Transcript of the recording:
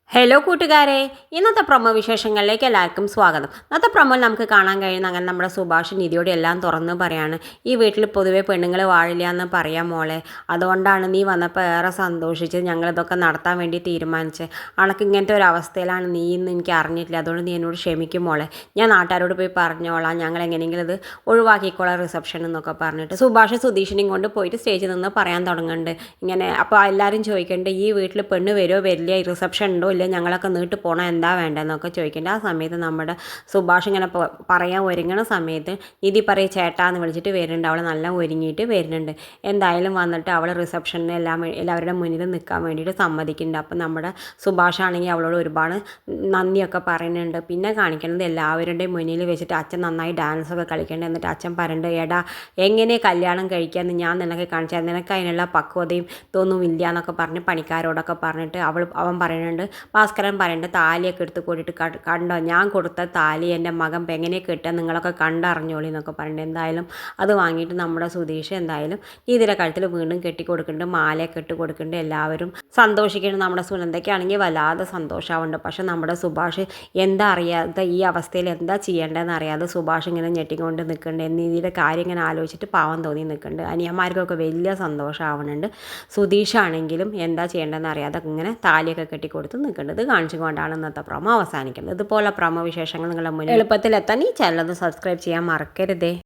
Hello കൂട്ടുകാരെ, ഇന്നത്തെ promo വിശേഷങ്ങളിലേക്ക് എല്ലാവർക്കും സ്വാഗതം. ഇന്നത്തെ പ്രൊമോയിൽ നമുക്ക് കാണാൻ കഴിയുന്ന അങ്ങനെ നമ്മുടെ സുഭാഷ് നിധിയോട് എല്ലാം തുറന്ന് പറയാണ്. ഈ വീട്ടിൽ പൊതുവെ പെണ്ണുങ്ങൾ വാഴില്ല എന്ന് പറയാം മോളെ, അതുകൊണ്ടാണ് നീ വന്നപ്പോൾ ഏറെ സന്തോഷിച്ച് ഞങ്ങളിതൊക്കെ നടത്താൻ വേണ്ടി തീരുമാനിച്ചത്. അണക്ക് ഇങ്ങനത്തെ ഒരു അവസ്ഥയിലാണ് നീ ഇന്ന് എനിക്ക് അറിഞ്ഞിട്ടില്ല, അതുകൊണ്ട് നീ എന്നോട് ക്ഷമിക്കും മോളെ. ഞാൻ നാട്ടുകാരോട് പോയി പറഞ്ഞോളാം, ഞങ്ങൾ എങ്ങനെയെങ്കിലും ഇത് ഒഴിവാക്കിക്കോളാം റിസപ്ഷൻ എന്നൊക്കെ പറഞ്ഞിട്ട് സുഭാഷ് സുധീഷിനെയും കൊണ്ട് പോയിട്ട് സ്റ്റേജിൽ നിന്ന് പറയാൻ തുടങ്ങുന്നുണ്ട്. ഇങ്ങനെ അപ്പോൾ എല്ലാവരും ചോദിക്കേണ്ടത് ഈ വീട്ടിൽ പെണ്ണ് വരുമോ വരില്ല, ഈ റിസപ്ഷൻ ഉണ്ടോ ഇല്ല, ഞങ്ങളൊക്കെ നീട്ട് പോകണം, എന്താ വേണ്ടതെന്നൊക്കെ ചോദിക്കേണ്ടത്. ആ സമയത്ത് നമ്മുടെ സുഭാഷ് ഇങ്ങനെ പറയാൻ ഒരുങ്ങണ സമയത്ത് നിധി പറയും ചേട്ടാന്ന് വിളിച്ചിട്ട് വരുന്നുണ്ട്. അവൾ നല്ല ഒരുങ്ങിയിട്ട് വരുന്നുണ്ട്. എന്തായാലും വന്നിട്ട് അവൾ റിസപ്ഷനിൽ എല്ലാവരുടെ മുന്നിൽ നിൽക്കാൻ വേണ്ടിയിട്ട് സമ്മതിക്കുന്നുണ്ട്. അപ്പം നമ്മുടെ സുഭാഷ് ആണെങ്കിൽ അവളോട് ഒരുപാട് നന്ദിയൊക്കെ പറയുന്നുണ്ട്. പിന്നെ കാണിക്കുന്നത് എല്ലാവരുടെയും മുന്നിൽ വെച്ചിട്ട് അച്ഛൻ നന്നായി ഡാൻസൊക്കെ കളിക്കേണ്ടത്. എന്നിട്ട് അച്ഛൻ പറയുന്നുണ്ട്, എടാ എങ്ങനെ കല്യാണം കഴിക്കാമെന്ന് ഞാൻ നിനക്ക് കാണിച്ചാൽ നിനക്ക് അതിനുള്ള പക്വതയും ഇതൊന്നും ഇല്ല എന്നൊക്കെ പറഞ്ഞ് പണിക്കാരോടൊക്കെ പറഞ്ഞിട്ട് അവൻ പറയുന്നുണ്ട്. ഭാസ്കരൻ പറയുന്നുണ്ട്, താലിയൊക്കെ എടുത്ത് കൂട്ടിയിട്ട് കണ്ടോ ഞാൻ കൊടുത്ത താലി എൻ്റെ മകൻ എങ്ങനെ കിട്ടുക നിങ്ങളൊക്കെ കണ്ടറിഞ്ഞോളി എന്നൊക്കെ പറയുന്നുണ്ട്. എന്തായാലും അത് വാങ്ങിയിട്ട് നമ്മുടെ സുധീഷ് എന്തായാലും ഇതിൻ്റെ കഴുത്തിൽ വീണ്ടും കെട്ടി കൊടുക്കുന്നുണ്ട്, മാലയൊക്കെ ഇട്ട് കൊടുക്കുന്നുണ്ട്. എല്ലാവരും സന്തോഷിക്കുന്നുണ്ട്. നമ്മുടെ സുനന്ദയ്ക്കാണെങ്കിൽ വല്ലാതെ സന്തോഷമാവുന്നുണ്ട്. പക്ഷെ നമ്മുടെ സുഭാഷ് എന്താ അറിയാതെ ഈ അവസ്ഥയിൽ എന്താ ചെയ്യേണ്ടതെന്ന് അറിയാതെ സുഭാഷ് ഇങ്ങനെ ഞെട്ടിക്കൊണ്ട് നിൽക്കുന്നുണ്ട്. എന്നീതിയുടെ കാര്യം ഇങ്ങനെ ആലോചിച്ചിട്ട് പാവം തോന്നി നിൽക്കുന്നുണ്ട്. അനിയന്മാർക്കൊക്കെ വലിയ സന്തോഷമാവുന്നുണ്ട്. സുധീഷാണെങ്കിലും എന്താ ചെയ്യേണ്ടതെന്ന് അറിയാതെ ഇങ്ങനെ താലിയൊക്കെ കെട്ടിക്കൊടുത്ത് നിൽക്കുന്നുണ്ട്. ഇത് കാണിച്ചുകൊണ്ടാണ് ഇന്നത്തെ പ്രൊമോ അവസാനിക്കുന്നത്. ഇതുപോലെ പ്രൊമോ വിശേഷങ്ങൾ നിങ്ങളുടെ മുന്നിൽ എളുപ്പത്തിലെത്താൻ ഈ ചാനൽ ഒന്ന് സബ്സ്ക്രൈബ് ചെയ്യാൻ മറക്കരുതേ.